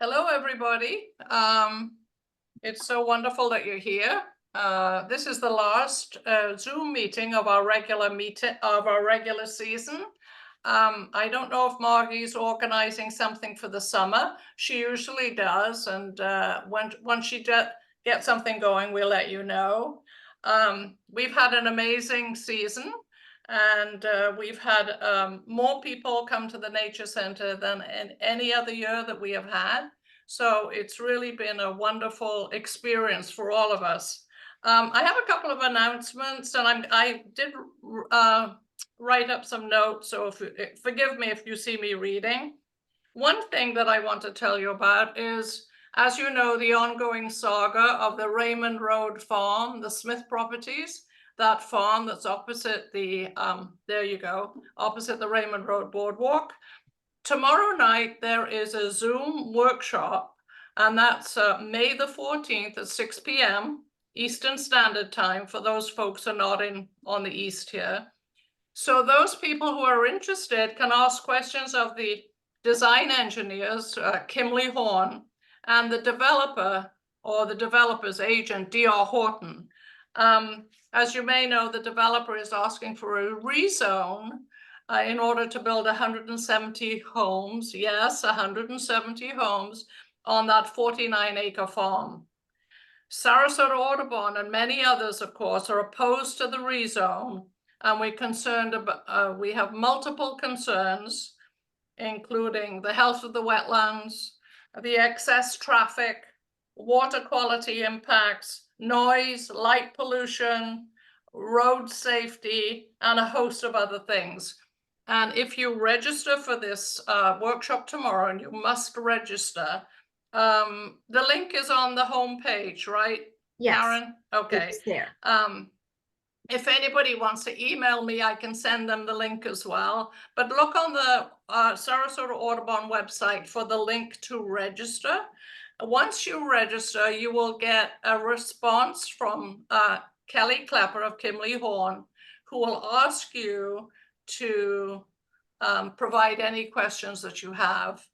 Hello, everybody. It's so wonderful that you're here. This is the last Zoom meeting of our regular season. I don't know if Margie's organizing something for the summer. She usually does, and once she gets something going, we'll let you know. We've had an amazing season. And we've had more people come to the Nature Center than in any other year that we have had. So it's really been a wonderful experience for all of us. I have a couple of announcements, and I did write up some notes, so forgive me if you see me reading. One thing that I want to tell you about is, as you know, the ongoing saga of the Raymond Road Farm, the Smith properties, that farm that's opposite the, there you go, opposite the Raymond Road Boardwalk. Tomorrow night, there is a Zoom workshop, and that's May the 14th at 6 p.m. Eastern Standard Time for those folks who are not on the East here. So those people who are interested can ask questions of the design engineers, Kimley Horn, and the developer or the developer's agent, D.R. Horton. As you may know, the developer is asking for a rezone in order to build 170 homes, yes, 170 homes on that 49-acre farm. Sarasota Audubon and many others, of course, are opposed to the rezone, and we're concerned about, we have multiple concerns, including the health of the wetlands, the excess traffic, water quality impacts, noise, light pollution, road safety, and a host of other things. And if you register for this workshop tomorrow, and you must register, the link is on the home page, right, Yes, Karen? Okay. it's there. If anybody wants to email me, I can send them the link as well. But look on the Sarasota Audubon website for the link to register. Once you register, you will get a response from Kelly Klepper of Kimley Horn, who will ask you to provide any questions that you have.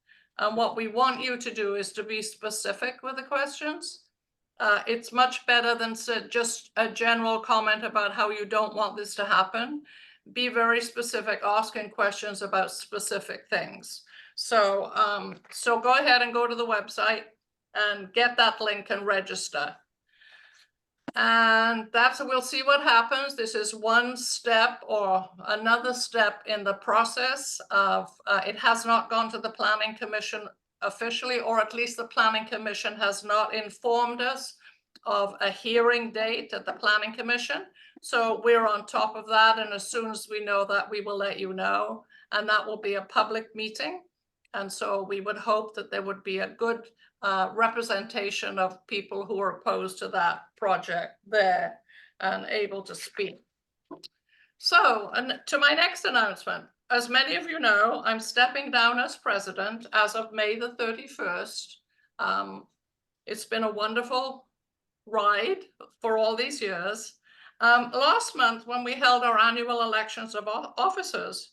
And what we want you to do is to be specific with the questions. It's much better than just a general comment about how you don't want this to happen. Be very specific, asking questions about specific things. So, so go ahead and go to the website and get that link and register. And we'll see what happens. This is one step or another step in the process of, it has not gone to the Planning Commission officially, or at least the Planning Commission has not informed us of a hearing date at the Planning Commission. So we're on top of that. And as soon as we know that, we will let you know. And that will be a public meeting. And so we would hope that there would be a good representation of people who are opposed to that project there and able to speak. So, and to my next announcement, as many of you know, I'm stepping down as president as of May the 31st. It's been a wonderful ride for all these years. Last month, when we held our annual elections of officers,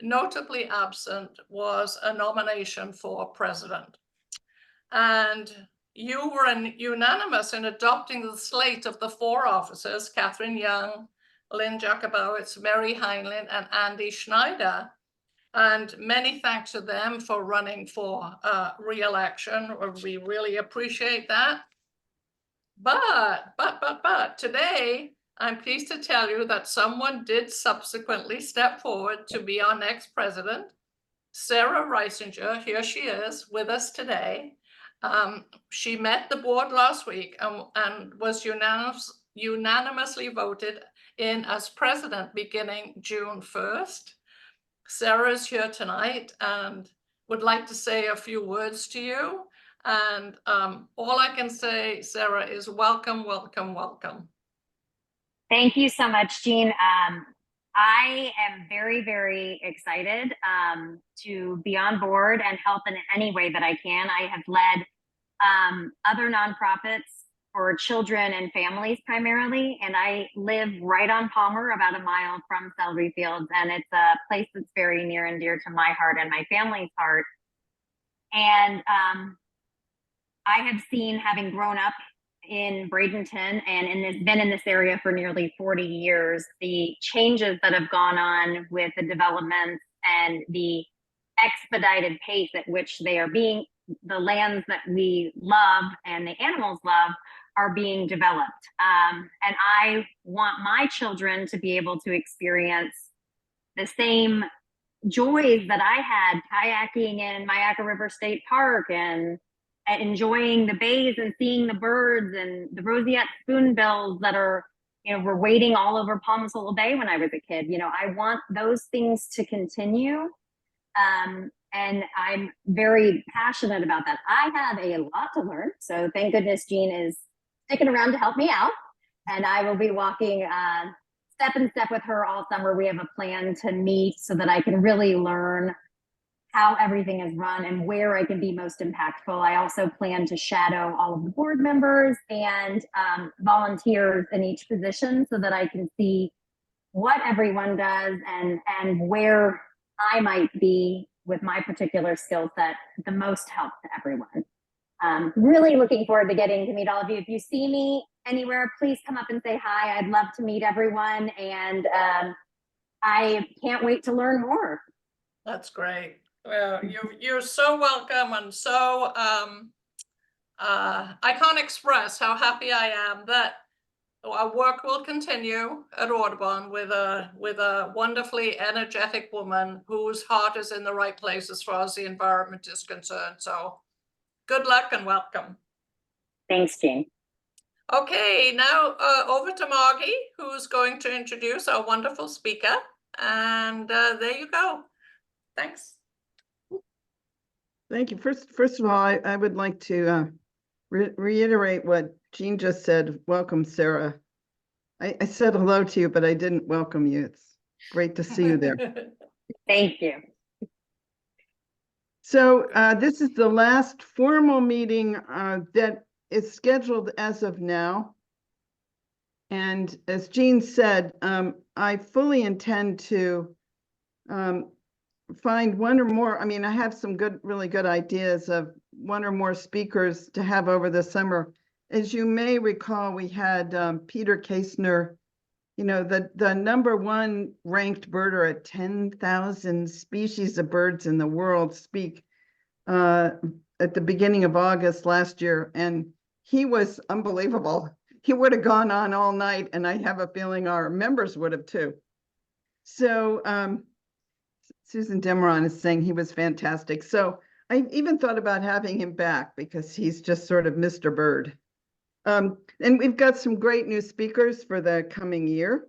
notably absent was a nomination for president. And you were unanimous in adopting the slate of the 4 officers, Catherine Young, Lynn Jacobowitz, Mary Heinlein, and Andy Schneider. And many thanks to them for running for re-election. We really appreciate that. But today, I'm pleased to tell you that someone did subsequently step forward to be our next president. Sara Reisinger, here she is with us today. She met the board last week and was unanimously voted in as president beginning June 1st. Sara is here tonight and would like to say a few words to you. And all I can say, Sara, is welcome, welcome, welcome. Thank you so much, Jean. I am very, very excited to be on board and help in any way that I can. I have led other nonprofits for children and families primarily, and I live right on Palmer, about a mile from Celery Fields, and it's a place that's very near and dear to my heart and my family's heart. And I have seen, having grown up in Bradenton and been in this area for nearly 40 years, the changes that have gone on with the developments and the expedited pace at which they are being, the lands that we love and the animals love are being developed. And I want my children to be able to experience the same joys that I had kayaking in Myakka River State Park and enjoying the bays and seeing the birds and the roseate spoonbills that are, were waiting all over Palm Sol Bay when I was a kid. I want those things to continue. And I'm very passionate about that. I have a lot to learn. So thank goodness Jean is sticking around to help me out. And I will be walking step in step with her all summer. We have a plan to meet so that I can really learn how everything is run and where I can be most impactful. I also plan to shadow all of the board members and volunteers in each position so that I can see what everyone does and where I might be with my particular skill set the most help to everyone. Really looking forward to getting to meet all of you. If you see me anywhere, please come up and say hi. I'd love to meet everyone, and I can't wait to learn more. That's great. Well, you're so welcome, and so I can't express how happy I am that our work will continue at Audubon with a wonderfully energetic woman whose heart is in the right place as far as the environment is concerned. So good luck and welcome. Thanks, Jean. Okay, now over to Margie, who's going to introduce our wonderful speaker. And there you go. Thanks. Thank you. First of all, I would like to reiterate what Jean just said. Welcome, Sarah. I said hello to you, but I didn't welcome you. It's great to see you there. Thank you. So this is the last formal meeting that is scheduled as of now. And as Jean said, I fully intend to find one or more. I mean, I have some really good ideas of one or more speakers to have over the summer. As you may recall, we had Peter Kaesner, the #1 ranked birder at 10,000 species of birds in the world, speak at the beginning of August last year. And he was unbelievable. He would have gone on all night, and I have a feeling our members would have too. So Susan Demeron is saying he was fantastic. So I even thought about having him back because he's just sort of Mr. Bird. And we've got some great new speakers for the coming year.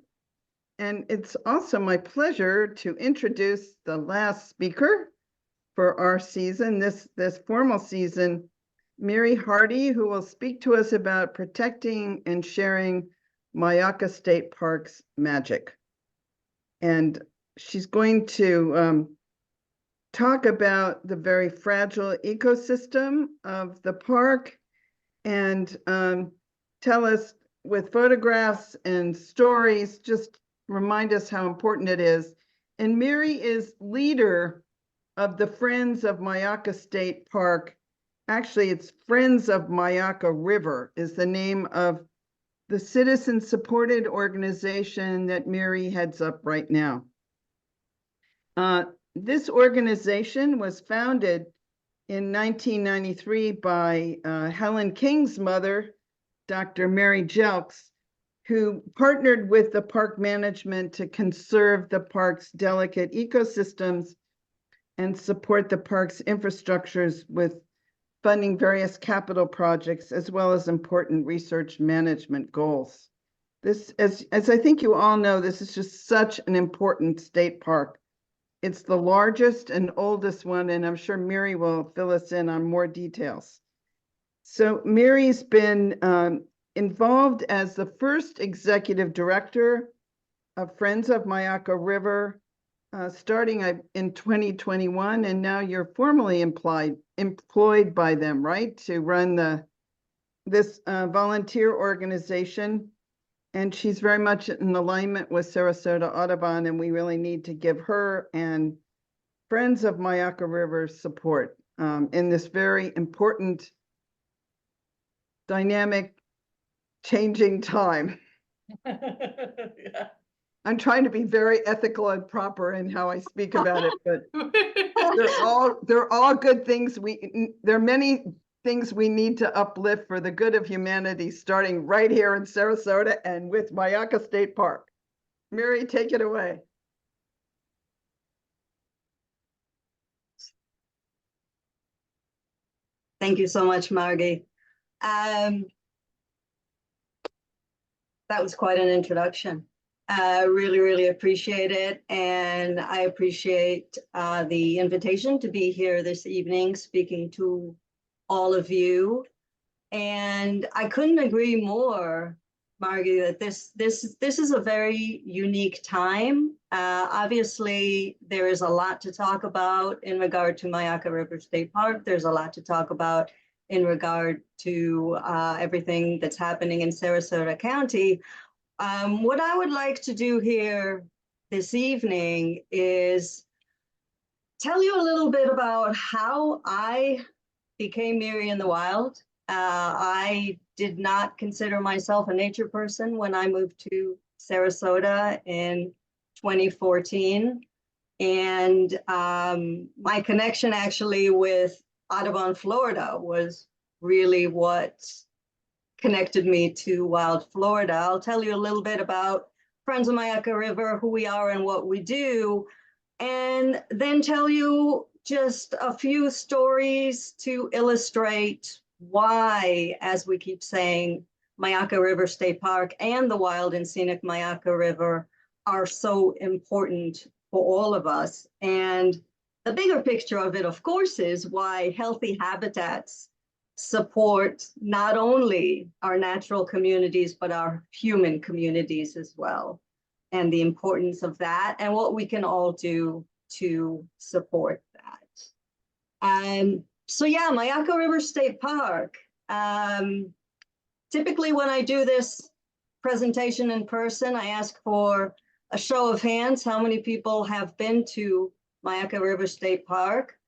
And it's also my pleasure to introduce the last speaker for our season, this formal season, Miri Hardy, who will speak to us about protecting and sharing Myakka State Park's magic. And she's going to talk about the very fragile ecosystem of the park and tell us with photographs and stories, just remind us how important it is. And Miri is leader of the Friends of Myakka State Park. Actually, it's Friends of Myakka River is the name of the citizen-supported organization that Miri heads up right now. This organization was founded in 1993 by Helen King's mother, Dr. Mary Jelks, who partnered with the park management to conserve the park's delicate ecosystems and support the park's infrastructures with funding various capital projects, as well as important research management goals. This, as I think you all know, this is just such an important state park. It's the largest and oldest one, and I'm sure Miri will fill us in on more details. So Miri's been involved as the first executive director of Friends of Myakka River, starting in 2021, and now you're formally employed by them, right, to run this volunteer organization. And she's very much in alignment with Sarasota Audubon, and we really need to give her and Friends of Myakka River support in this very important dynamic, changing time. Yeah. I'm trying to be very ethical and proper in how I speak about it, but they're all good things. There are many things we need to uplift for the good of humanity, starting right here in Sarasota and with Myakka State Park. Miri, take it away. Thank you so much, Margie. That was quite an introduction. Really, really appreciate it. And I appreciate the invitation to be here this evening, speaking to all of you. And I couldn't agree more, Margie, that this is a very unique time. Obviously, there is a lot to talk about in regard to Myakka River State Park. There's a lot to talk about in regard to everything that's happening in Sarasota County. What I would like to do here this evening is tell you a little bit about how I became Miri in the wild. I did not consider myself a nature person when I moved to Sarasota in 2014. And my connection actually with Audubon, Florida was really what connected me to Wild Florida. I'll tell you a little bit about Friends of Myakka River, who we are and what we do, and then tell you just a few stories to illustrate why, as we keep saying, Myakka River State Park and the Wild and Scenic Myakka River are so important for all of us. And the bigger picture of it, of course, is why healthy habitats support not only our natural communities, but our human communities as well, and the importance of that and what we can all do to support that. So yeah, Myakka River State Park. Typically when I do this presentation in person, I ask for a show of hands. How many people have been to Myakka River State Park?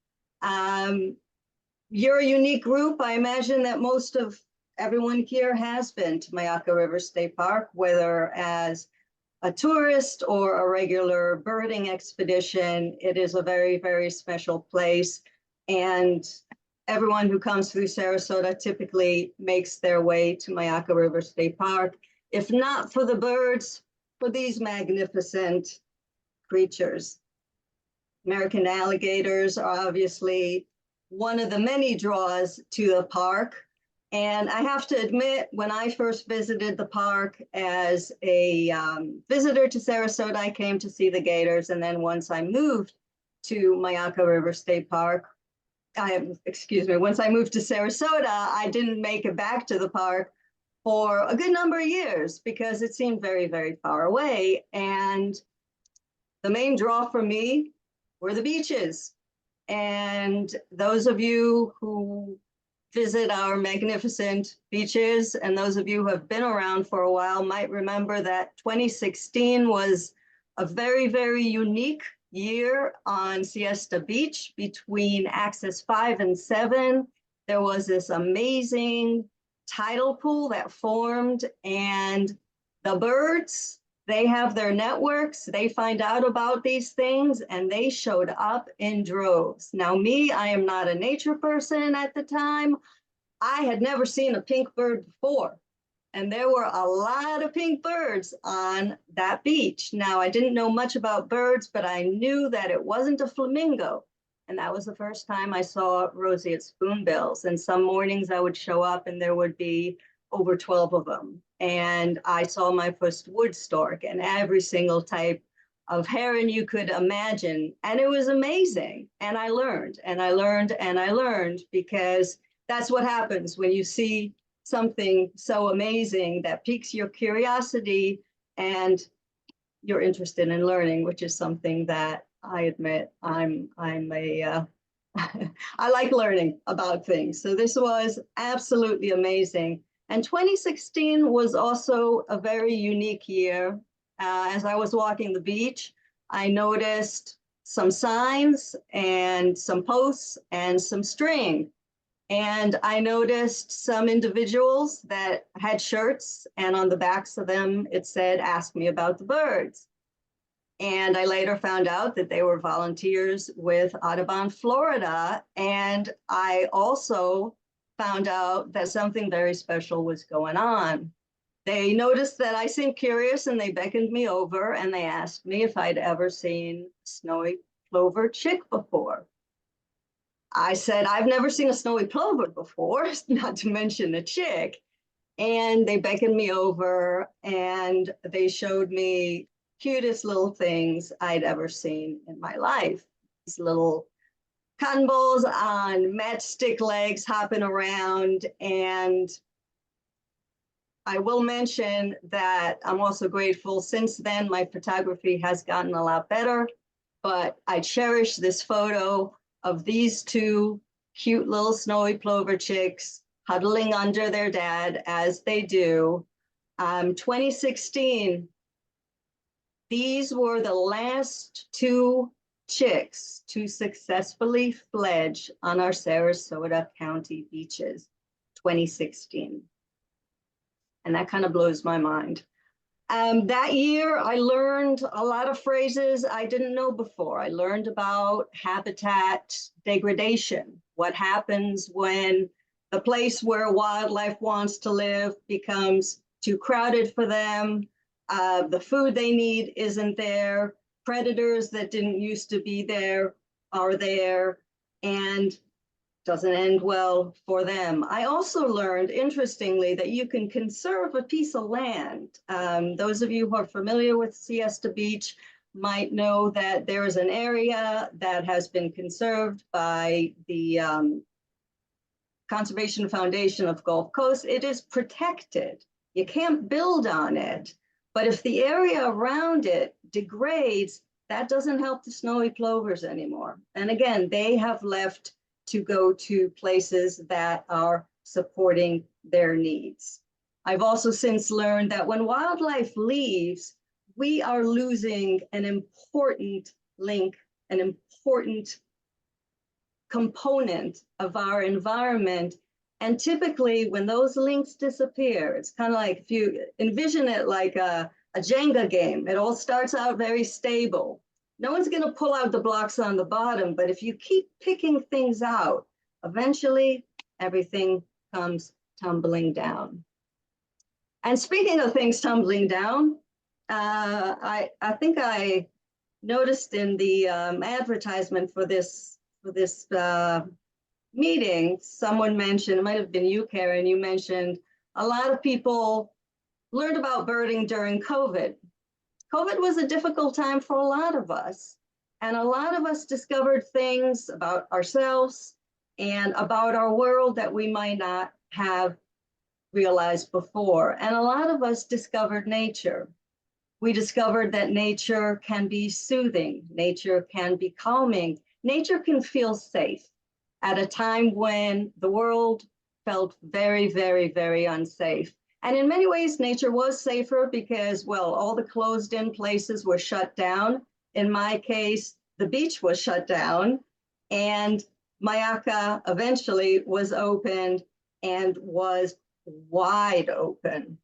You're a unique group. I imagine that most of everyone here has been to Myakka River State Park, whether as a tourist or a regular birding expedition. It is a very, very special place. And everyone who comes through Sarasota typically makes their way to Myakka River State Park, if not for the birds, for these magnificent creatures. American alligators are obviously one of the many draws to the park. And I have to admit, when I first visited the park as a visitor to Sarasota, I came to see the gators. And then once I moved to Myakka River State Park, once I moved to Sarasota, I didn't make it back to the park for a good number of years because it seemed very, very far away. And the main draw for me were the beaches. And those of you who visit our magnificent beaches, and those of you who have been around for a while might remember that 2016 was a very, very unique year on Siesta Beach. Between Access 5 and 7, there was this amazing tidal pool that formed, and the birds, they have their networks, they find out about these things, and they showed up in droves. Now me, I am not a nature person at the time. I had never seen a pink bird before. And there were a lot of pink birds on that beach. Now, I didn't know much about birds, but I knew that it wasn't a flamingo. And that was the first time I saw roseate spoonbills. And some mornings I would show up and there would be over 12 of them. And I saw my first wood stork and every single type of heron you could imagine. And it was amazing. And I learned and I learned and I learned, because that's what happens when you see something so amazing that piques your curiosity and you're interested in learning, which is something that I admit I like learning about things. So this was absolutely amazing. And 2016 was also a very unique year. As I was walking the beach, I noticed some signs and some posts and some string. And I noticed some individuals that had shirts, and on the backs of them, it said, "Ask me about the birds." And I later found out that they were volunteers with Audubon, Florida. And I also found out that something very special was going on. They noticed that I seemed curious, and they beckoned me over and they asked me if I'd ever seen snowy plover chick before. I said, "I've never seen a snowy plover before, not to mention a chick." And they beckoned me over and they showed me cutest little things I'd ever seen in my life. These little cotton balls on matchstick legs hopping around. And I will mention that I'm also grateful. Since then, my photography has gotten a lot better, but I cherish this photo of these two cute little snowy plover chicks huddling under their dad as they do. 2016, these were the last two chicks to successfully fledge on our Sarasota County beaches, 2016. And that kind of blows my mind. That year, I learned a lot of phrases I didn't know before. I learned about habitat degradation, what happens when the place where wildlife wants to live becomes too crowded for them, the food they need isn't there, predators that didn't used to be there are there, and doesn't end well for them. I also learned, interestingly, that you can conserve a piece of land. Those of you who are familiar with Siesta Beach might know that there is an area that has been conserved by the Conservation Foundation of Gulf Coast. It is protected. You can't build on it. But if the area around it degrades, that doesn't help the snowy plovers anymore. And again, they have left to go to places that are supporting their needs. I've also since learned that when wildlife leaves, we are losing an important link, an important component of our environment. And typically when those links disappear, it's kind of like, if you envision it like a Jenga game, it all starts out very stable. No one's going to pull out the blocks on the bottom, but if you keep picking things out, eventually everything comes tumbling down. And speaking of things tumbling down, I think I noticed in the advertisement for this meeting, someone mentioned, it might have been you, Karen, you mentioned a lot of people learned about birding during COVID. COVID was a difficult time for a lot of us, and a lot of us discovered things about ourselves and about our world that we might not have realized before. And a lot of us discovered nature. We discovered that nature can be soothing, nature can be calming, nature can feel safe at a time when the world felt very, very, very unsafe. And in many ways, nature was safer because, well, all the closed-in places were shut down. In my case, the beach was shut down, and Myakka eventually was opened and was wide open.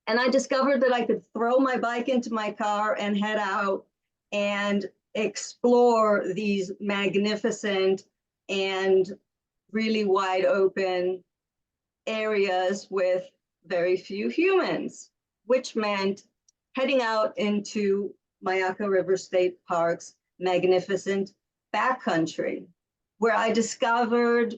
And I discovered that I could throw my bike into my car and head out and explore these magnificent and really wide open areas with very few humans, which meant heading out into Myakka River State Park's magnificent backcountry, where I discovered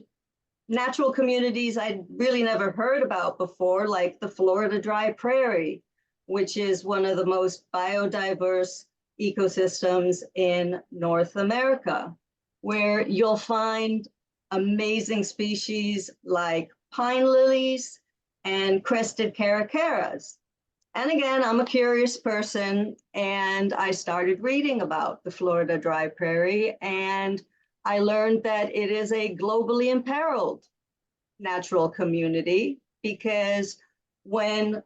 natural communities I'd really never heard about before, like the Florida Dry Prairie, which is one of the most biodiverse ecosystems in North America, where you'll find amazing species like pine lilies and crested caracaras. And again, I'm a curious person, and I started reading about the Florida Dry Prairie, and I learned that it is a globally imperiled natural community, because when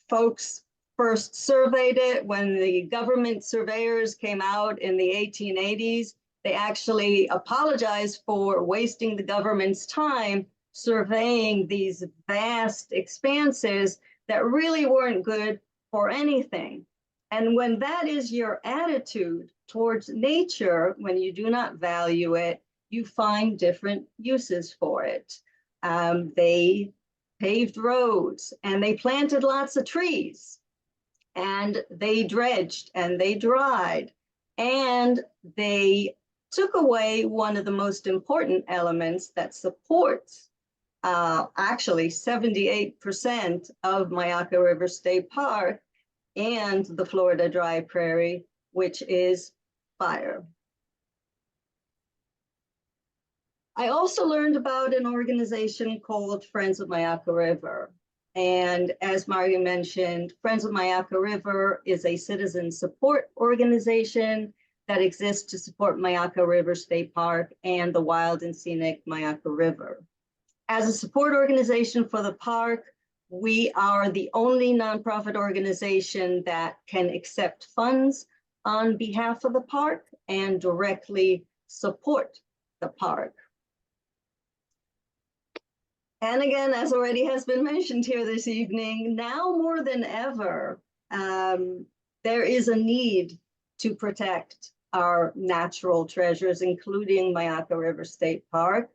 folks first surveyed it, when the government surveyors came out in the 1880s, They actually apologized for wasting the government's time surveying these vast expanses that really weren't good for anything. And when that is your attitude towards nature, when you do not value it, you find different uses for it. They paved roads and they planted lots of trees and they dredged and they dried and they took away one of the most important elements that supports actually 78% of Myakka River State Park and the Florida Dry Prairie, which is fire. I also learned about an organization called Friends of Myakka River. And as Mario mentioned, Friends of Myakka River is a citizen support organization that exists to support Myakka River State Park and the Wild and Scenic Myakka River. As a support organization for the park, we are the only nonprofit organization that can accept funds on behalf of the park and directly support the park. And again, as already has been mentioned here this evening, now more than ever, there is a need to protect our natural treasures, including Myakka River State Park,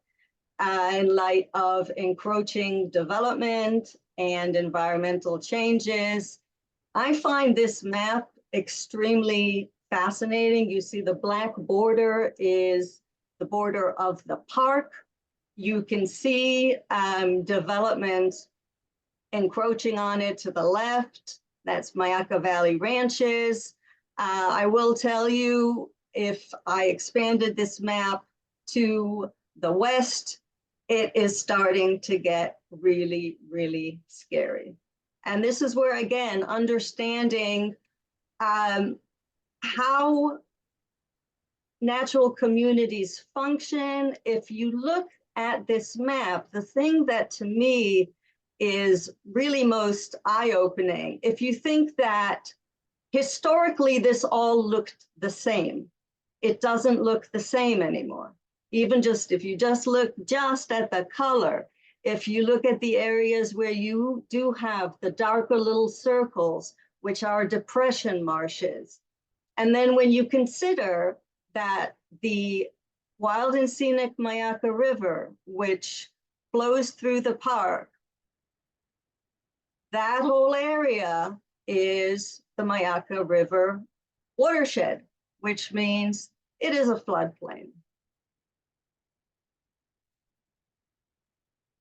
in light of encroaching development and environmental changes. I find this map extremely fascinating. You see the black border is the border of the park. You can see development encroaching on it to the left. That's Myakka Valley Ranches. I will tell you, if I expanded this map to the west, it is starting to get really, really scary. And this is where, again, understanding how natural communities function. If you look at this map, the thing that to me is really most eye-opening, if you think that historically this all looked the same, it doesn't look the same anymore. Even just if you just look just at the color, if you look at the areas where you do have the darker little circles, which are depression marshes, and then when you consider that the Wild and Scenic Myakka River, which flows through the park, that whole area is the Myakka River watershed, which means it is a floodplain.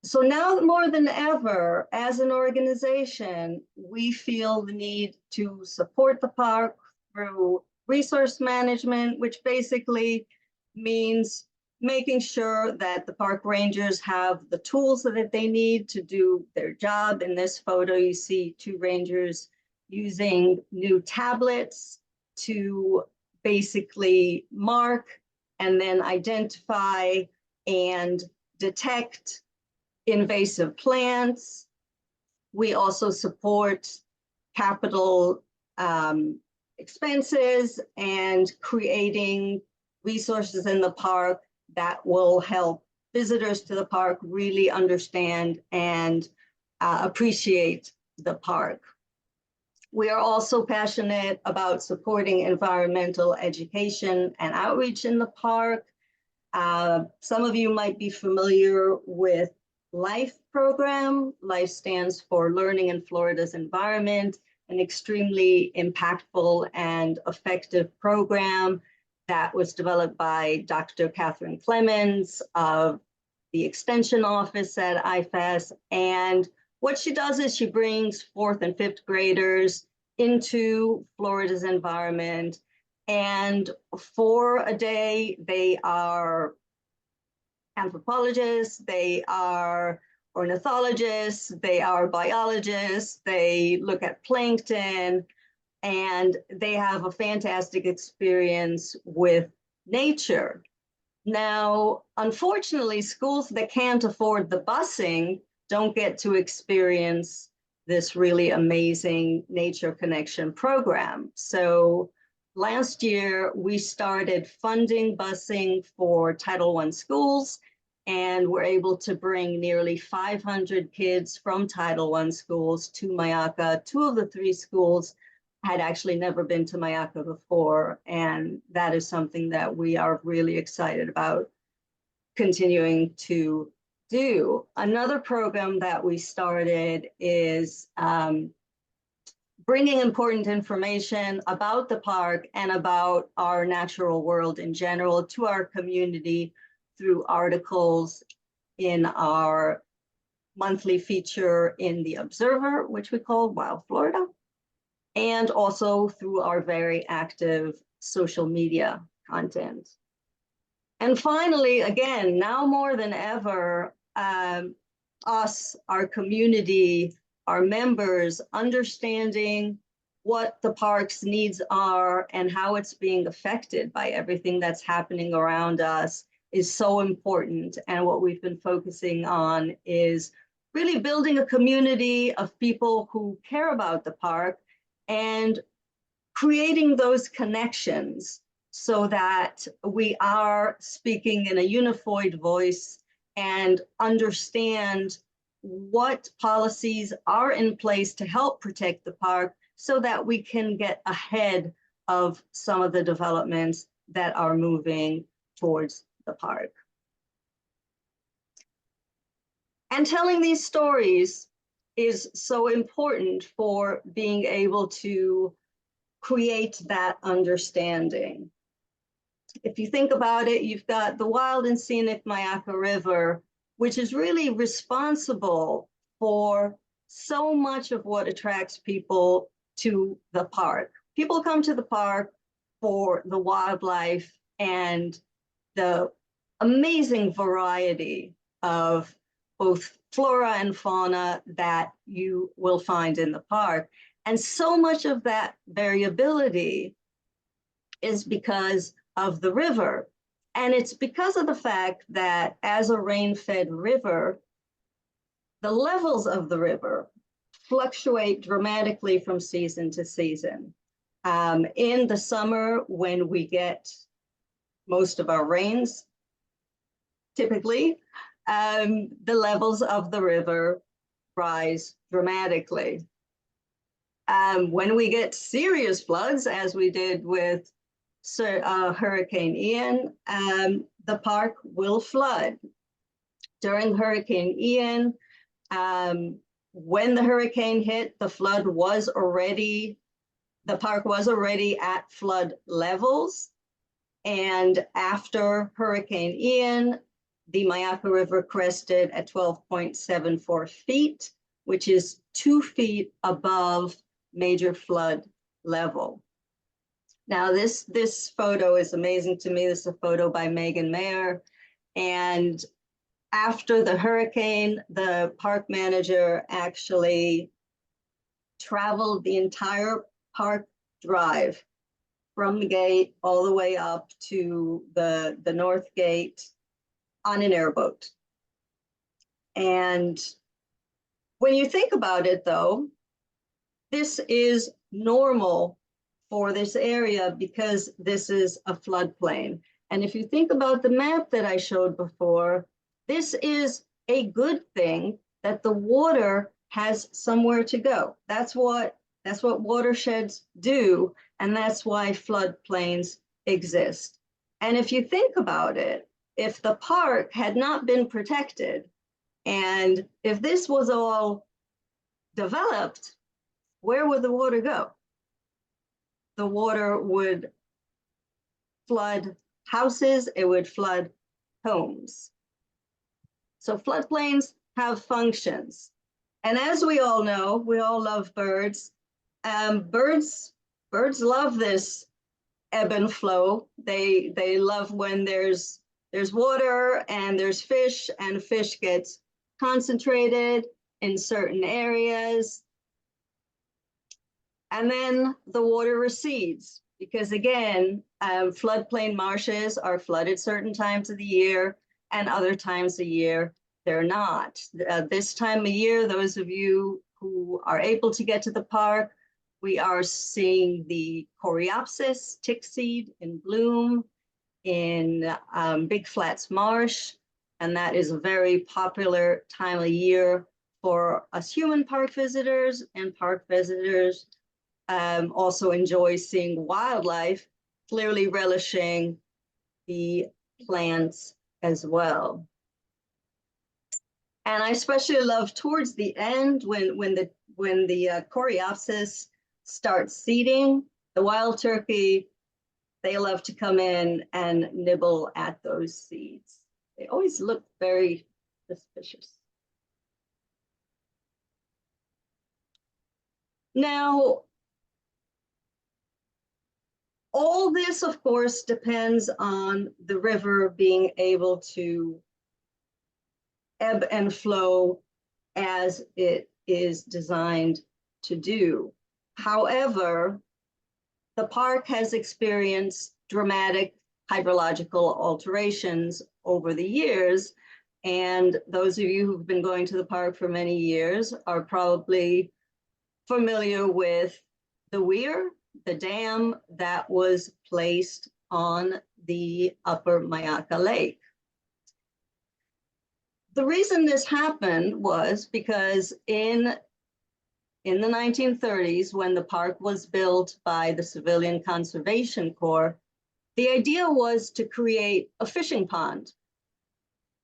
So now more than ever, as an organization, we feel the need to support the park through resource management, which basically means making sure that the park rangers have the tools that they need to do their job. In this photo, you see two rangers using new tablets to basically mark and then identify and detect invasive plants. We also support capital expenses and creating resources in the park that will help visitors to the park really understand and appreciate the park. We are also passionate about supporting environmental education and outreach in the park. Some of you might be familiar with LIFE program. LIFE stands for Learning in Florida's Environment, an extremely impactful and effective program that was developed by Dr. Catherine Clemens of the Extension Office at IFAS. And what she does is she brings 4th and 5th graders into Florida's environment. And for a day, they are anthropologists, they are ornithologists, they are biologists, they look at plankton, and they have a fantastic experience with nature. Now, unfortunately, schools that can't afford the busing don't get to experience this really amazing nature connection program. So last year, we started funding busing for Title I schools, and we're able to bring nearly 500 kids from Title I schools to Myakka. 2 of the 3 schools had actually never been to Myakka before, and that is something that we are really excited about continuing to do. Another program that we started is bringing important information about the park and about our natural world in general to our community through articles in our monthly feature in the Observer, which we call Wild Florida, and also through our very active social media content. And finally, again, now more than ever, us, our community, our members, understanding what the park's needs are and how it's being affected by everything that's happening around us is so important. And what we've been focusing on is really building a community of people who care about the park and creating those connections so that we are speaking in a unified voice and understand what policies are in place to help protect the park so that we can get ahead of some of the developments that are moving towards the park. And telling these stories is so important for being able to create that understanding. If you think about it, you've got the Wild and Scenic Myakka River, which is really responsible for so much of what attracts people to the park. People come to the park for the wildlife and the amazing variety of both flora and fauna that you will find in the park. And so much of that variability is because of the river. And it's because of the fact that as a rain-fed river, the levels of the river fluctuate dramatically from season to season. In the summer, when we get most of our rains, typically, the levels of the river rise dramatically. When we get serious floods, as we did with Hurricane Ian, the park will flood. During Hurricane Ian, when the hurricane hit, the park was already at flood levels. And after Hurricane Ian, the Myakka River crested at 12.74 feet, which is 2 feet above major flood level. Now, this photo is amazing to me. This is a photo by Megan Mayer. And after the hurricane, the park manager actually traveled the entire park drive from the gate all the way up to the north gate on an airboat. And when you think about it, though, this is normal for this area because this is a floodplain. And if you think about the map that I showed before, this is a good thing that the water has somewhere to go. That's what watersheds do, and that's why floodplains exist. And if you think about it, if the park had not been protected, and if this was all developed, where would the water go? The water would flood houses, it would flood homes. So floodplains have functions. And as we all know, we all love birds. Birds love this ebb and flow. They love when there's water and there's fish, and fish gets concentrated in certain areas. And then the water recedes because, again, floodplain marshes are flooded certain times of the year, and other times of year they're not. This time of year, those of you who are able to get to the park We are seeing the coreopsis tick seed in bloom in Big Flats Marsh, and that is a very popular time of year for us human park visitors, and park visitors also enjoy seeing wildlife, clearly relishing the plants as well. And I especially love towards the end when the coreopsis starts seeding, the wild turkey, they love to come in and nibble at those seeds. They always look very suspicious. Now, all this, of course, depends on the river being able to ebb and flow as it is designed to do. However, the park has experienced dramatic hydrological alterations over the years, and those of you who've been going to the park for many years are probably familiar with the weir, the dam that was placed on the upper Myakka Lake. The reason this happened was because in the 1930s, when the park was built by the Civilian Conservation Corps, the idea was to create a fishing pond.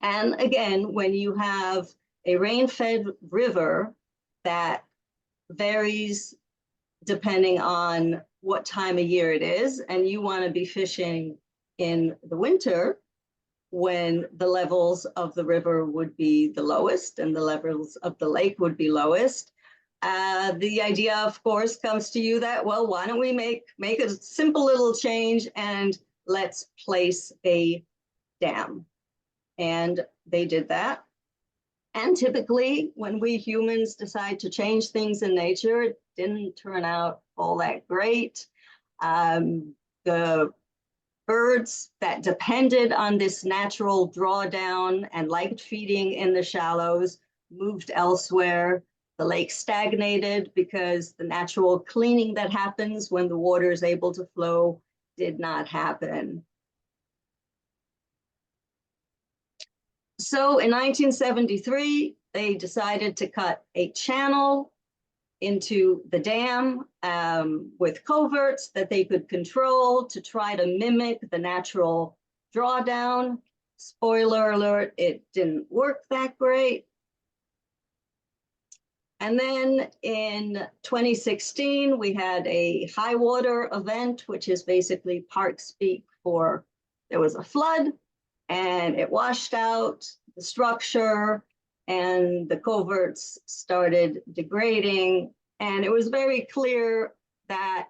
And again, when you have a rain-fed river that varies depending on what time of year it is, and you want to be fishing in the winter when the levels of the river would be the lowest and the levels of the lake would be lowest, the idea, of course, comes to you that, well, why don't we make a simple little change and let's place a dam? And they did that. And typically, when we humans decide to change things in nature, it didn't turn out all that great. The birds that depended on this natural drawdown and liked feeding in the shallows moved elsewhere. The lake stagnated because the natural cleaning that happens when the water is able to flow did not happen. So in 1973, they decided to cut a channel into the dam with coverts that they could control to try to mimic the natural drawdown. Spoiler alert, it didn't work that great. And then in 2016, we had a high water event, which is basically park speak for there was a flood and it washed out the structure and the coverts started degrading. And it was very clear that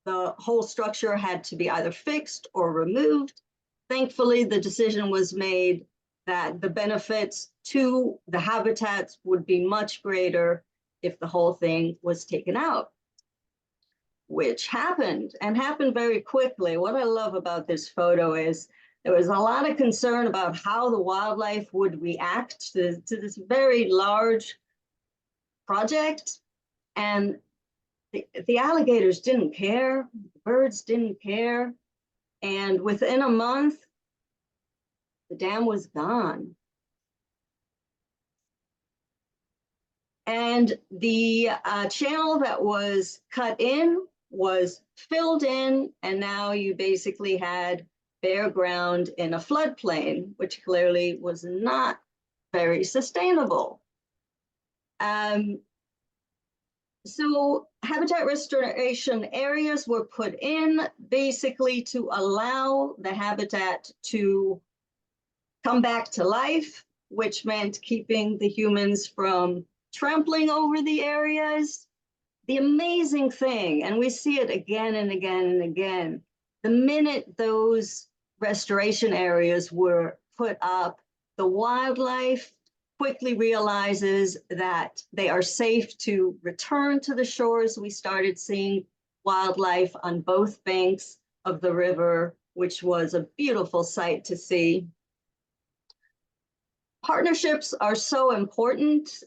the whole structure had to be either fixed or removed. Thankfully, the decision was made that the benefits to the habitats would be much greater if the whole thing was taken out, which happened and happened very quickly. What I love about this photo is there was a lot of concern about how the wildlife would react to this very large project. And the alligators didn't care, the birds didn't care. And within a month, the dam was gone. And the channel that was cut in was filled in, and now you basically had bare ground in a floodplain, which clearly was not very sustainable. So habitat restoration areas were put in basically to allow the habitat to come back to life, which meant keeping the humans from trampling over the areas. The amazing thing, and we see it again and again and again, the minute those restoration areas were put up, the wildlife quickly realizes that they are safe to return to the shores. We started seeing wildlife on both banks of the river, which was a beautiful sight to see. Partnerships are so important.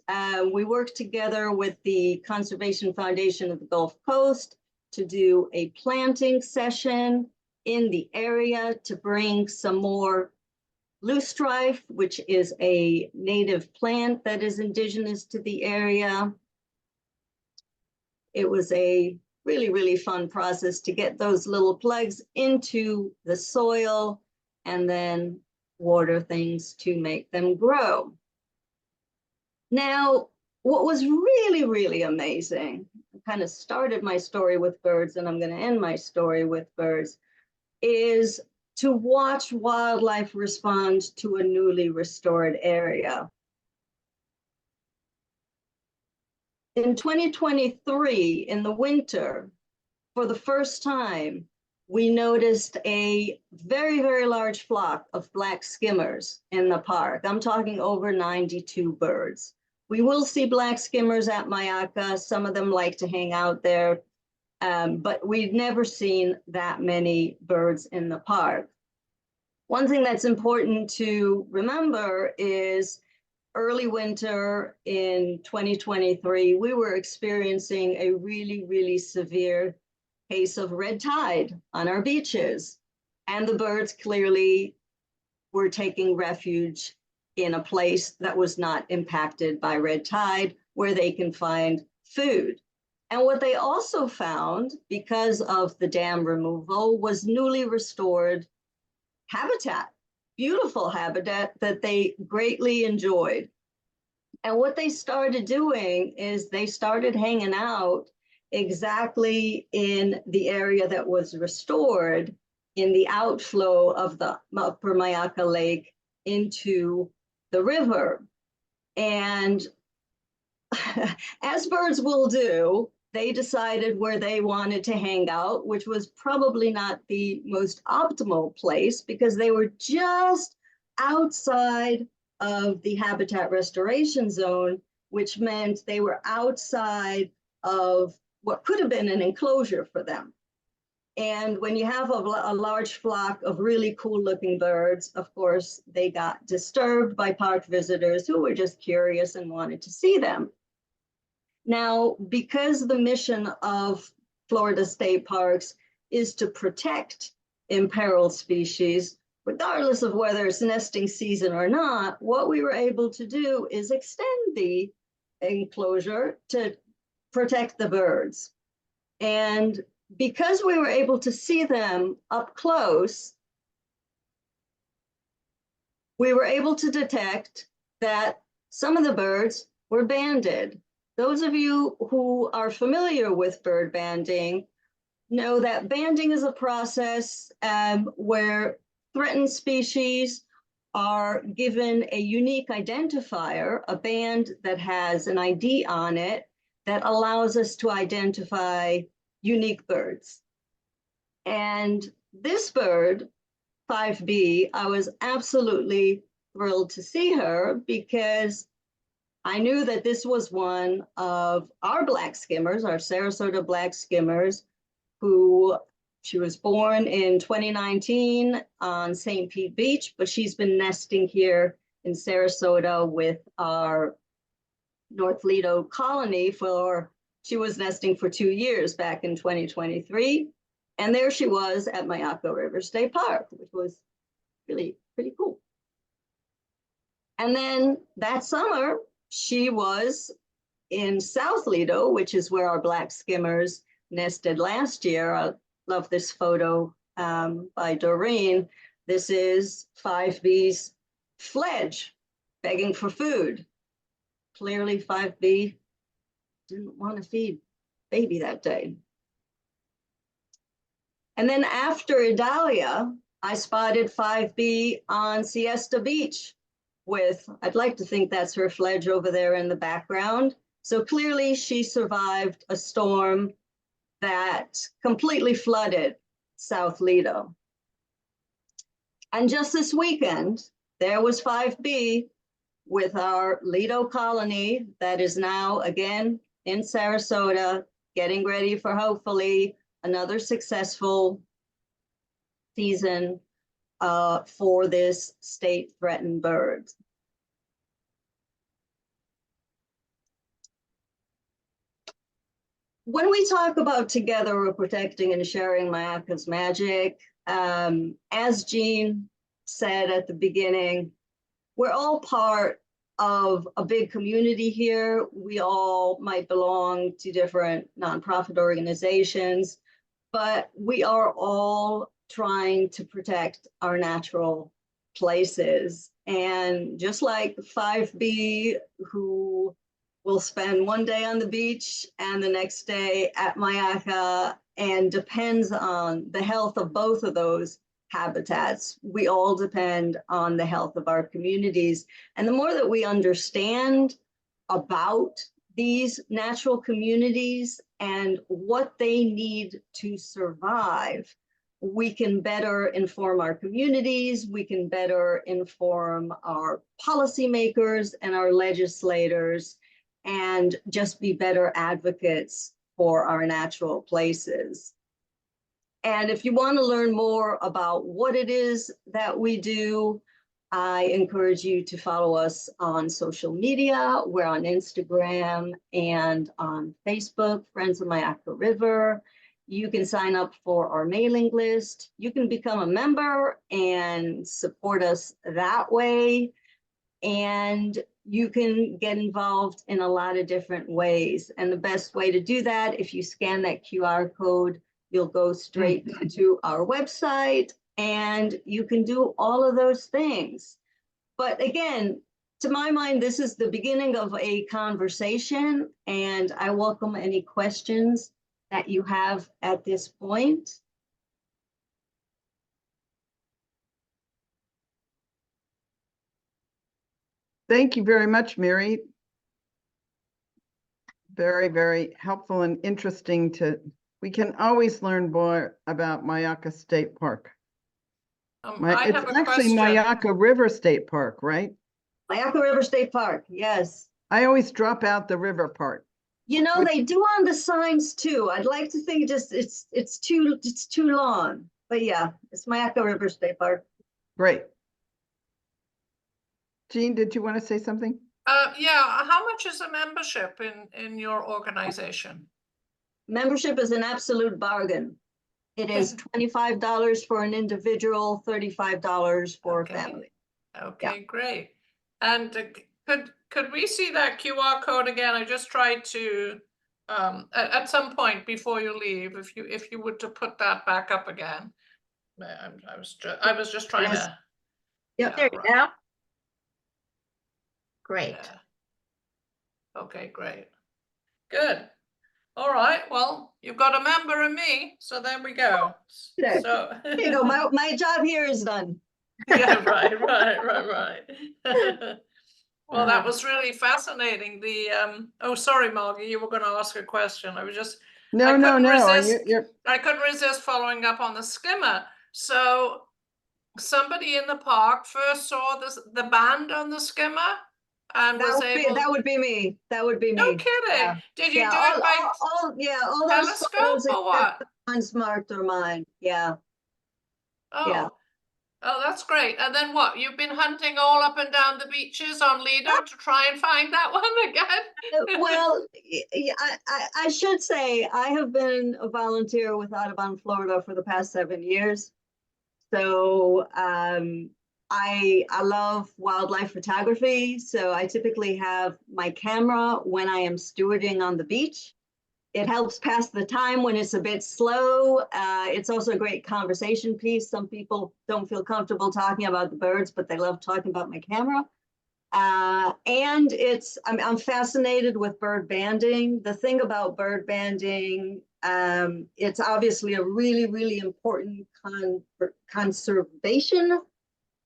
We work together with the Conservation Foundation of the Gulf Coast to do a planting session in the area to bring some more loosestrife, which is a native plant that is indigenous to the area. It was a really, really fun process to get those little plugs into the soil and then water things to make them grow. Now, what was really, really amazing, I kind of started my story with birds and I'm going to end my story with birds, is to watch wildlife respond to a newly restored area. In 2023, in the winter, for the first time, we noticed a very, very large flock of black skimmers in the park. I'm talking over 92 birds. We will see black skimmers at Myakka. Some of them like to hang out there, but we've never seen that many birds in the park. One thing that's important to remember is early winter in 2023, we were experiencing a really, really severe case of red tide on our beaches. And the birds clearly were taking refuge in a place that was not impacted by red tide, where they can find food. And what they also found, because of the dam removal, was newly restored habitat, beautiful habitat that they greatly enjoyed. And what they started doing is they started hanging out exactly in the area that was restored in the outflow of the upper Myakka Lake into the river. And as birds will do, they decided where they wanted to hang out, which was probably not the most optimal place because they were just outside of the habitat restoration zone, which meant they were outside of what could have been an enclosure for them. And when you have a large flock of really cool looking birds, of course, they got disturbed by park visitors who were just curious and wanted to see them. Now, because the mission of Florida state parks is to protect imperiled species, regardless of whether it's nesting season or not, what we were able to do is extend the enclosure to protect the birds. And because we were able to see them up close, we were able to detect that some of the birds were banded. Those of you who are familiar with bird banding know that banding is a process where threatened species are given a unique identifier, a band that has an ID on it that allows us to identify unique birds. And this bird, 5B, I was absolutely thrilled to see her because I knew that this was one of our black skimmers, our Sarasota black skimmers, who she was born in 2019 on St. Pete Beach, but she's been nesting here in Sarasota with our North Lido colony she was nesting for 2 years back in 2023. And there she was at Myakka River State Park, which was really pretty cool. And then that summer, she was in South Lido, which is where our black skimmers nested last year. I love this photo by Doreen. This is 5B's fledge begging for food. Clearly 5B didn't want to feed baby that day. And then after Idalia, I spotted 5B on Siesta Beach with, I'd like to think that's her fledge over there in the background. So clearly she survived a storm that completely flooded South Lido. And just this weekend, there was 5B with our Lido colony that is now again in Sarasota, getting ready for hopefully another successful season for this state threatened bird. when we talk about together, we're protecting and sharing Myakka's magic, as Jean said at the beginning, we're all part of a big community here. We all might belong to different nonprofit organizations, but we are all trying to protect our natural places. And just like 5B, who will spend one day on the beach and the next day at Myakka, and depends on the health of both of those habitats, we all depend on the health of our communities. And the more that we understand about these natural communities and what they need to survive, we can better inform our communities, we can better inform our policymakers and our legislators, and just be better advocates for our natural places. And if you want to learn more about what it is that we do, I encourage you to follow us on social media. We're on Instagram and on Facebook, Friends of Myakka River. You can sign up for our mailing list. You can become a member and support us that way. And you can get involved in a lot of different ways. And the best way to do that, if you scan that QR code, you'll go straight to our website and you can do all of those things. But again, to my mind, this is the beginning of a conversation, and I welcome any questions that you have at this point. Thank you very much, Miri. Very, very helpful and interesting we can always learn more about Myakka State Park. I have It's a actually question. Myakka River State Park, right? Myakka River State Park, yes. I always drop out the river part. You know, they do on the signs too. I'd like to think just it's too long. But yeah, it's Myakka River State Park. Great. Jean, did you want to say something? Yeah, how much is a membership in your organization? Membership is an absolute bargain. It is $25 for an individual, $35 for a family. Okay, great. And could we see that QR code again? I just tried to at some point before you leave, if you were to put that back up again. I was just trying Yes. to. Yep, there you go. Great. Yeah. Okay, great. Good. All right. Well, you've got a member in me, so there we go. There. So There you go. My job here is done. yeah, right. Well, that was really fascinating. Oh, sorry, Margie, you were going to ask a question. I couldn't resist following up on the skimmer. So somebody in the park first saw the band on the skimmer and that would be me. That would be me. No kidding. Yeah. Did you do it by all those telescope photos or what? ones marked are mine. Yeah. Oh. Yeah. Oh, that's great. And then what? You've been hunting all up and down the beaches on Lido to try and find that one again? Well, I should say I have been a volunteer with Audubon, Florida for the past 7 years. So I love wildlife photography. So I typically have my camera when I am stewarding on the beach. It helps pass the time when it's a bit slow. It's also a great conversation piece. Some people don't feel comfortable talking about the birds, but they love talking about my camera. And I'm fascinated with bird banding. The thing about bird banding, it's obviously a really, really important conservation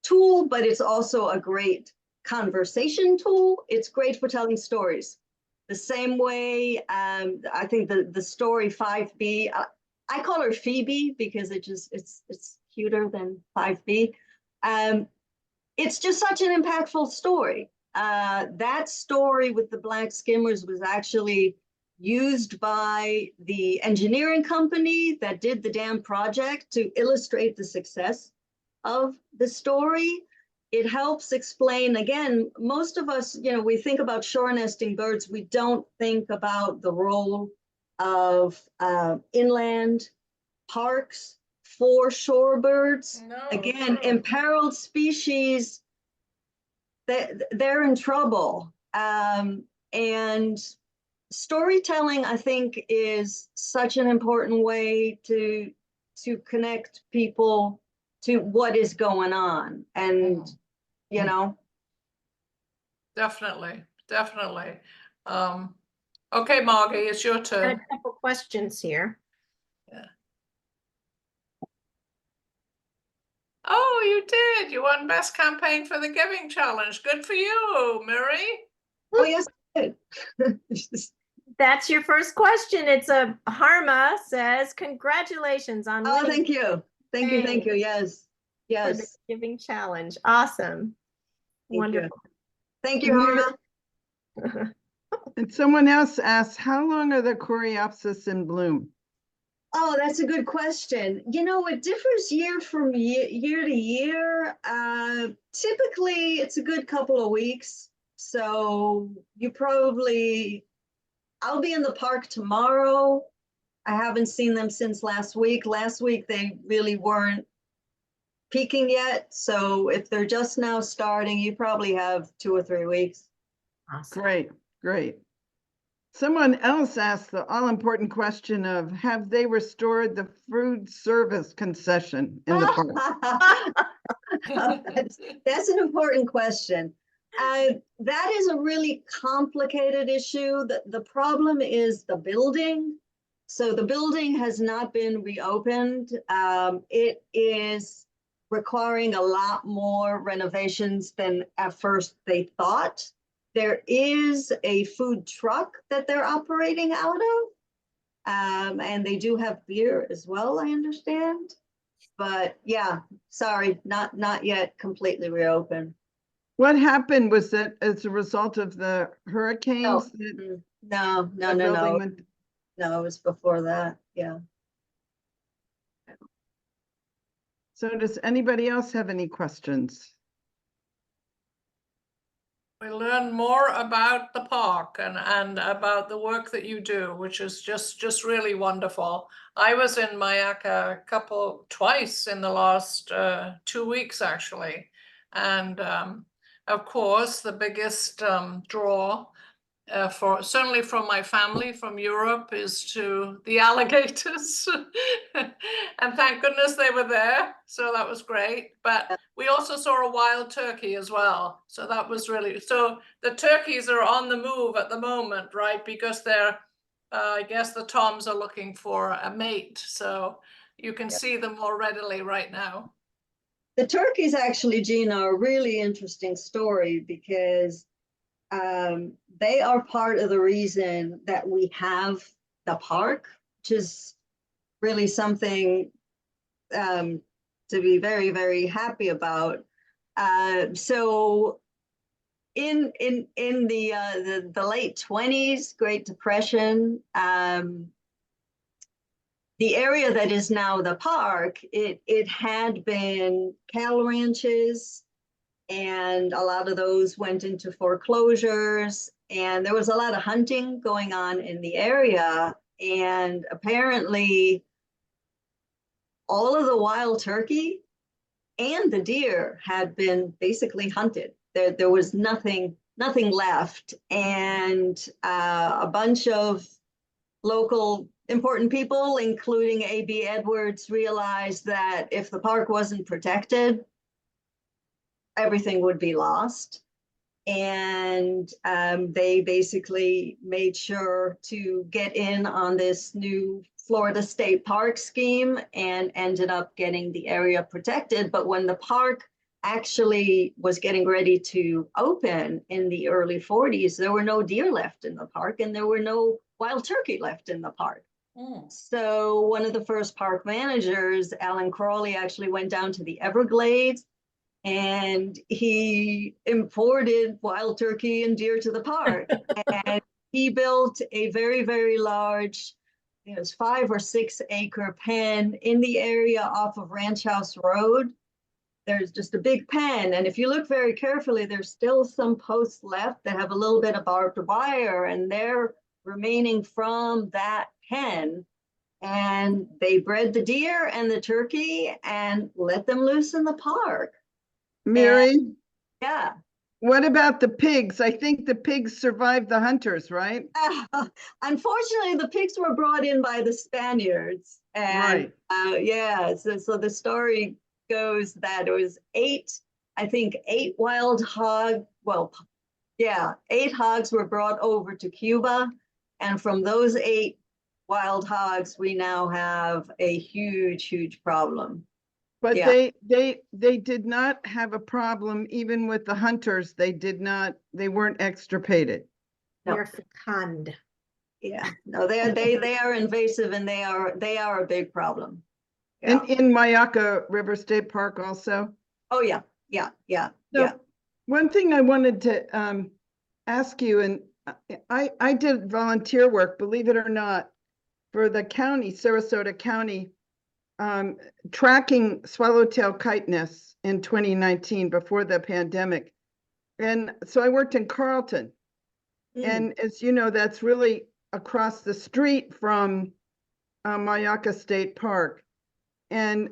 tool, but it's also a great conversation tool. It's great for telling stories. The same way, I think the story 5B, I call her Phoebe because it's cuter than 5B. It's just such an impactful story. That story with the black skimmers was actually used by the engineering company that did the dam project to illustrate the success of the story. It helps explain, again, most of us, we think about shore nesting birds. We don't think about the role of inland parks for shorebirds. No, Again, true. imperiled species, they're in trouble. And storytelling, I think, is such an important way to connect people to what is going on. And, you know, Definitely, definitely. Okay, Margie, it's your Got turn. a couple questions here. Oh, you did. You won Best Campaign for the Giving Challenge. Good for you, Miri. oh yes, I did. That's your first question. It's a Harma says, congratulations on Oh, winning thank you. Thank you. Thank you. Yes. for the Yes. Giving Challenge. Awesome. Thank you. Wonderful. Thank you, Harma. And someone else asked, how long are the coreopsis in bloom? Oh, that's a good question. You know, it differs year from year to year. Typically, it's a good couple of weeks. So you probably, I'll be in the park tomorrow. I haven't seen them since last week. Last week, they really weren't peaking yet. So if they're just now starting, you probably have 2 or 3 weeks. Awesome. Great, great. Someone else asked the all-important question of, have they restored the food service concession in the park? That's an important question. That is a really complicated issue. The problem is the building. So the building has not been reopened. It is requiring a lot more renovations than at first they thought. There is a food truck that they're operating out of. And they do have beer as well, I understand. But yeah, sorry, not yet completely reopened. What happened was that as a result of the hurricanes? No, The building went- No, it was before that. Yeah. So does anybody else have any questions? We learn more about the park and about the work that you do, which is just really wonderful. I was in Myakka twice in the last 2 weeks, actually. And of course, the biggest draw certainly from my family from Europe is to the alligators. And thank goodness they were there. So that was great. But we also saw a wild turkey as well. So that was really, so the turkeys are on the move at the moment, right? Because they're, I guess the toms are looking for a mate. So you can see them more readily right now. The turkeys actually, Gina, are a really interesting story because they are part of the reason that we have the park, which is really something to be very, very happy about. So in the late 20s, Great Depression, the area that is now the park, it had been cattle ranches, and a lot of those went into foreclosures, and there was a lot of hunting going on in the area. And apparently all of the wild turkey and the deer had been basically hunted. There was nothing left. And a bunch of local important people, including A.B. Edwards, realized that if the park wasn't protected, everything would be lost. And they basically made sure to get in on this new Florida State Park scheme and ended up getting the area protected. But when the park actually was getting ready to open in the early 40s, there were no deer left in the park and there were no wild turkey left in the park. So one of the first park managers, Alan Crawley, actually went down to the Everglades and he imported wild turkey and deer to the park. And he built a very, very large, it was 5 or 6 acre pen in the area off of Ranch House Road. There's just a big pen. And if you look very carefully, there's still some posts left that have a little bit of barbed wire, and they're remaining from that pen. And they bred the deer and the turkey and let them loose in the park. Miri, Yeah. what about the pigs? I think the pigs survived the hunters, right? Unfortunately, the pigs were brought in by the Spaniards. And yeah, so the story goes that it was eight wild hog, well, yeah, 8 hogs were brought over to Cuba. And from those 8 wild hogs, we now have a huge problem. But Yeah. they did not have a problem even with the hunters. They weren't extirpated. No. They're fecund. Yeah, no, they are invasive, and they are a big problem. Yeah. And in Myakka River State Park also. Oh yeah. So one thing I wanted to ask you, and I did volunteer work, believe it or not, for the county, Sarasota County, tracking swallowtail kite nests in 2019 before the pandemic. And so I worked in Carlton. And as you know, that's really across the street from Myakka State Park. And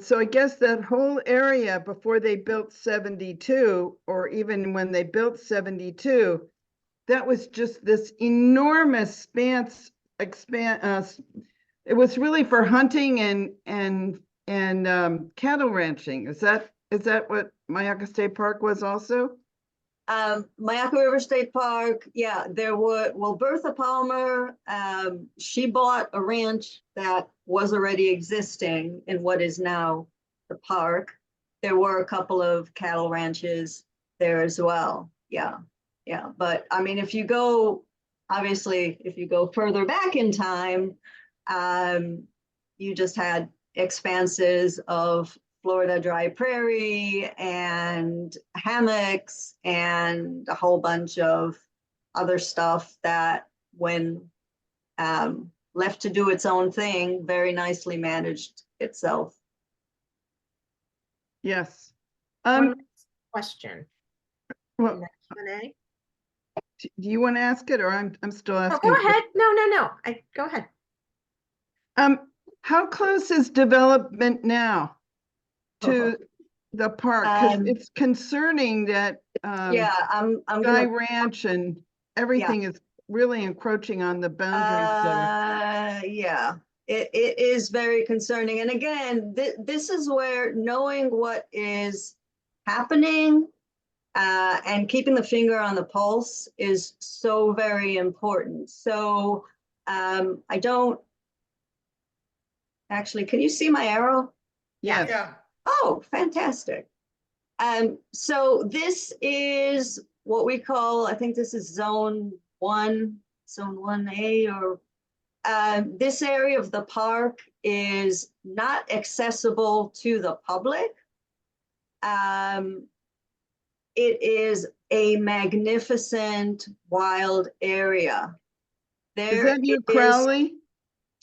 so I guess that whole area before they built 72, or even when they built 72, that was just this enormous it was really for hunting and cattle ranching. Is that what Myakka State Park was also? Myakka River State Park, yeah, there were, well, Bertha Palmer, she bought a ranch that was already existing in what is now the park. There were a couple of cattle ranches there as well. Yeah. But I mean, if you go further back in time, you just had expanses of Florida dry prairie and hammocks and a whole bunch of other stuff that, when left to do its own thing, very nicely managed itself. Yes. One last question. Well, in the Q&A. do you want to ask it, or I'm still Oh, asking? go ahead. No. Go ahead. How close is development now to the park? Because it's concerning that Yeah, I'm Sky gonna, Ranch and everything is really encroaching on the boundaries there. yeah, it is very concerning. And again, this is where knowing what is happening and keeping the finger on the pulse is so very important. So I don't actually, can you see my arrow? Yes. Yeah. Oh, fantastic. So this is what we call, I think this is zone 1A, or this area of the park is not accessible to the public. It is a magnificent wild area. Is that near Crowley?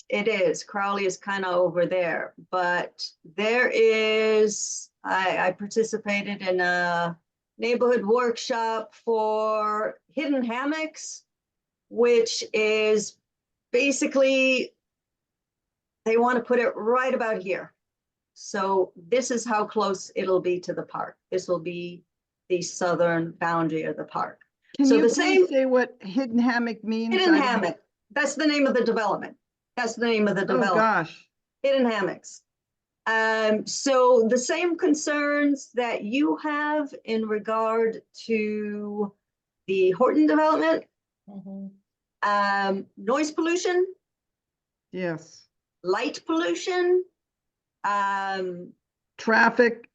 It is. Crowley is kind of over there, but there is, I participated in a neighborhood workshop for hidden hammocks, which is basically, they want to put it right about here. So this is how close it'll be to the park. This will be the southern boundary of the park. Can So you the please same say what hidden hammock means? hidden hammock. That's the name of the development. That's the name of the Oh, development. gosh. Hidden hammocks. So the same concerns that you have in regard to the Horton development, noise pollution, Yes. light pollution, Traffic.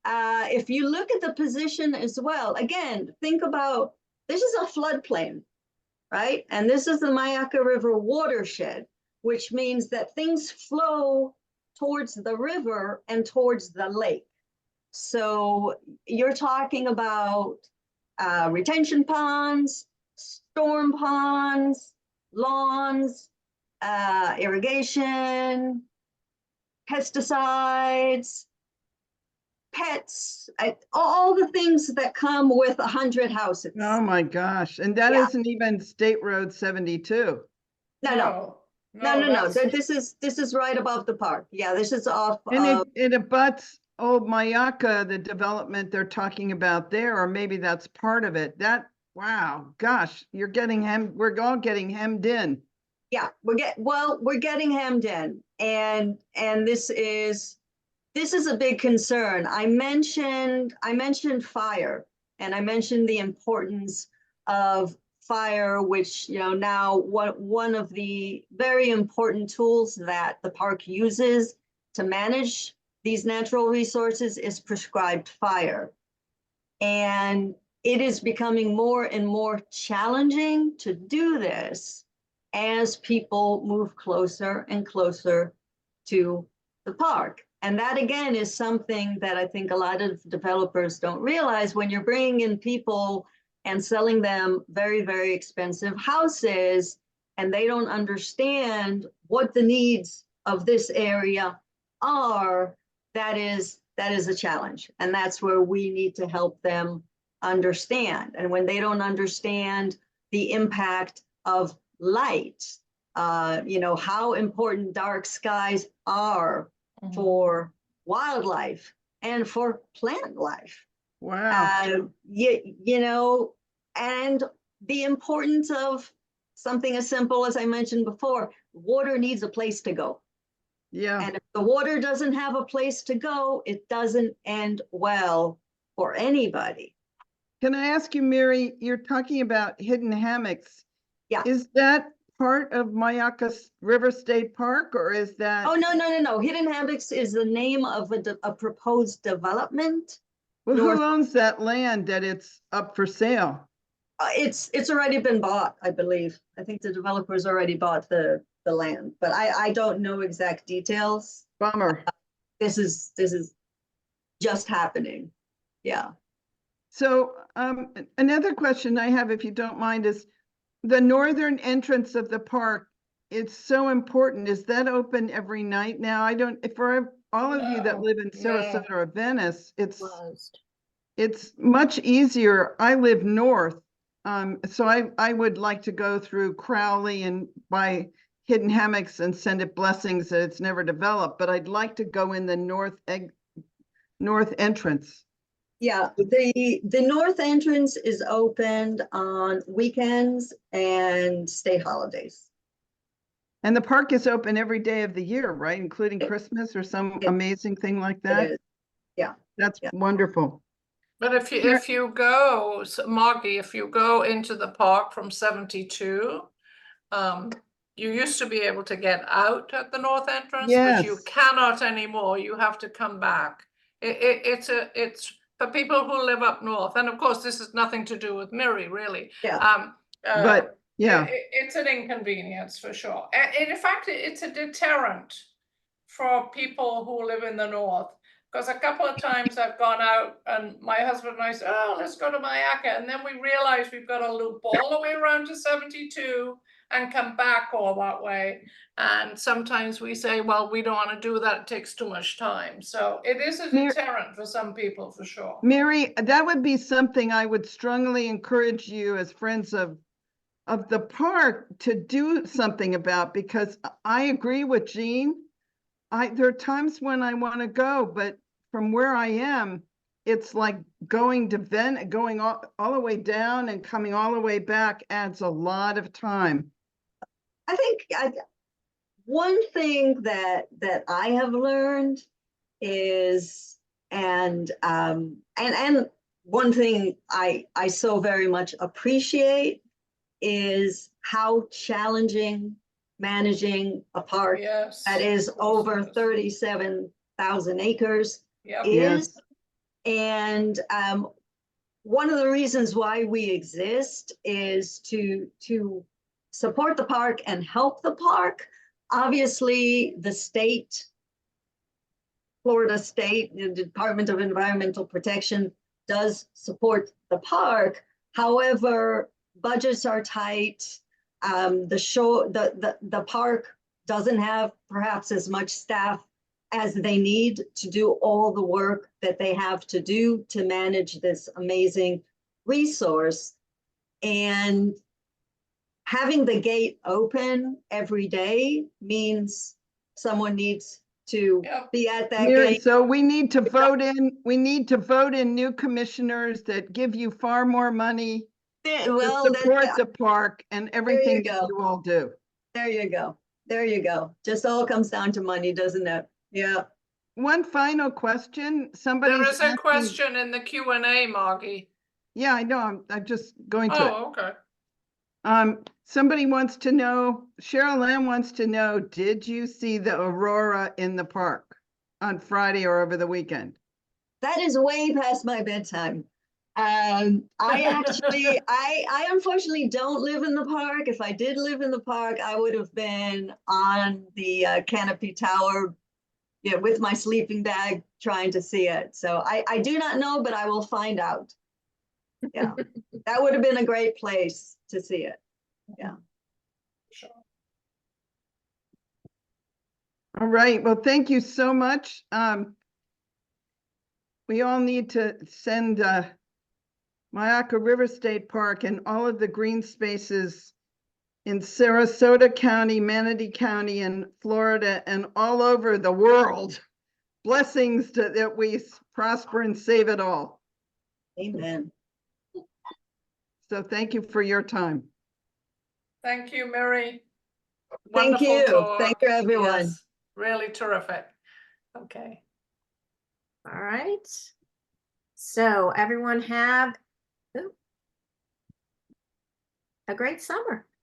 If you look at the position as well, again, think about, this is a floodplain, right? And this is the Myakka River watershed, which means that things flow towards the river and towards the lake. So you're talking about retention ponds, storm ponds, lawns, irrigation, pesticides, pets, all the things that come with 100 houses. Oh my gosh. And that Yeah. isn't even State Road 72. No. that's- This is right above the park. Yeah, this is off And of, it abuts old Myakka, the development they're talking about there, or maybe that's part of it. That, wow, gosh, we're all getting hemmed in. yeah, we're getting hemmed in, and this is a big concern. I mentioned fire, and I mentioned the importance of fire, which, you know, now one of the very important tools that the park uses to manage these natural resources is prescribed fire. And it is becoming more and more challenging to do this as people move closer and closer to the park. And that, again, is something that I think a lot of developers don't realize. When you're bringing in people and selling them very, very expensive houses, and they don't understand what the needs of this area are, that is a challenge. And that's where we need to help them understand. And when they don't understand the impact of light, you know, how important dark skies are for wildlife and for plant life. Wow. You know, and the importance of something as simple as I mentioned before, water needs a place to go. Yeah. And if the water doesn't have a place to go, it doesn't end well for anybody. Can I ask you, Miri, you're talking about hidden hammocks. Yeah. Is that part of Myakka River State Park, or is that? Oh, no. Hidden Hammocks is the name of a proposed development. Well, north- who owns that land that it's up for sale? It's already been bought, I believe. I think the developers already bought the land, but I don't know exact details. Bummer. This is just happening. Yeah. So another question I have, if you don't mind, is the northern entrance of the park. It's so important. Is that open every night now? I don't, for all of you that No, live in no. Sarasota or Venice, Closed. it's much easier. I live north. So I would like to go through Crowley and buy hidden hammocks and send it blessings that it's never developed, but I'd like to go in the north entrance. Yeah, the north entrance is opened on weekends and state holidays. And the park is open every day of the year, right? Including It- Christmas or some it- amazing thing like It that? is. Yeah. That's yeah. wonderful. But if you go, Margie, if you go into the park from 72, you used to be able to get out at the north entrance, but you Yes. cannot anymore. You have to come back. It's for people who live up north, and of course, this has nothing to do with Miri, really. Yeah. But yeah, It's an inconvenience for sure. And in fact, it's a deterrent for people who live in the north. Because a couple of times I've gone out and my husband and I said, oh, let's go to Myakka. And then we realize we've got to loop all the way around to 72 and come back all that way. And sometimes we say, well, we don't want to do that. It takes too much time. So it is a deterrent for some people, for sure. Miri, that would be something I would strongly encourage you as friends of the park to do something about, because I agree with Jean. There are times when I want to go, but from where I am, it's like going all the way down and coming all the way back adds a lot of time. I think one thing that I have learned is, and one thing I so very much appreciate is how challenging managing a park Yes. that is over 37,000 acres Yep. is. And one of the reasons why we exist is to support the park and help the park. Obviously, the state, Florida State, the Department of Environmental Protection does support the park. However, budgets are tight. The park doesn't have perhaps as much staff as they need to do all the work that they have to do to manage this amazing resource. And having the gate open every day means someone needs to Yep. be at that Miri, gate. so we need to vote in new commissioners that give you far more money to Well, support the park and everything that go. you all do. there you go. There you go. Just all comes down to money, doesn't it? Yeah. One final question, There somebody's is a asking. question in the Q&A, Margie. Yeah, I know, I'm just going to it. Oh, okay. Somebody wants to know, Cheryl Ann wants to know, did you see the aurora in the park on Friday or over the weekend? That is way past my bedtime. I actually, I unfortunately don't live in the park. If I did live in the park, I would have been on the canopy tower, yeah, with my sleeping bag trying to see it. So I do not know, but I will find out. Yeah, that would have been a great place to see it. Yeah. Sure. All right, well, thank you so much. We all need to send Myakka River State Park and all of the green spaces in Sarasota County, Manatee County, and Florida, and all over the world. Blessings that we prosper and save it all. Amen. So thank you for your time. Thank you, Miri. Thank Wonderful you. talk. Thank you, everyone. Yes, really terrific. Okay. All right. So everyone have a great summer.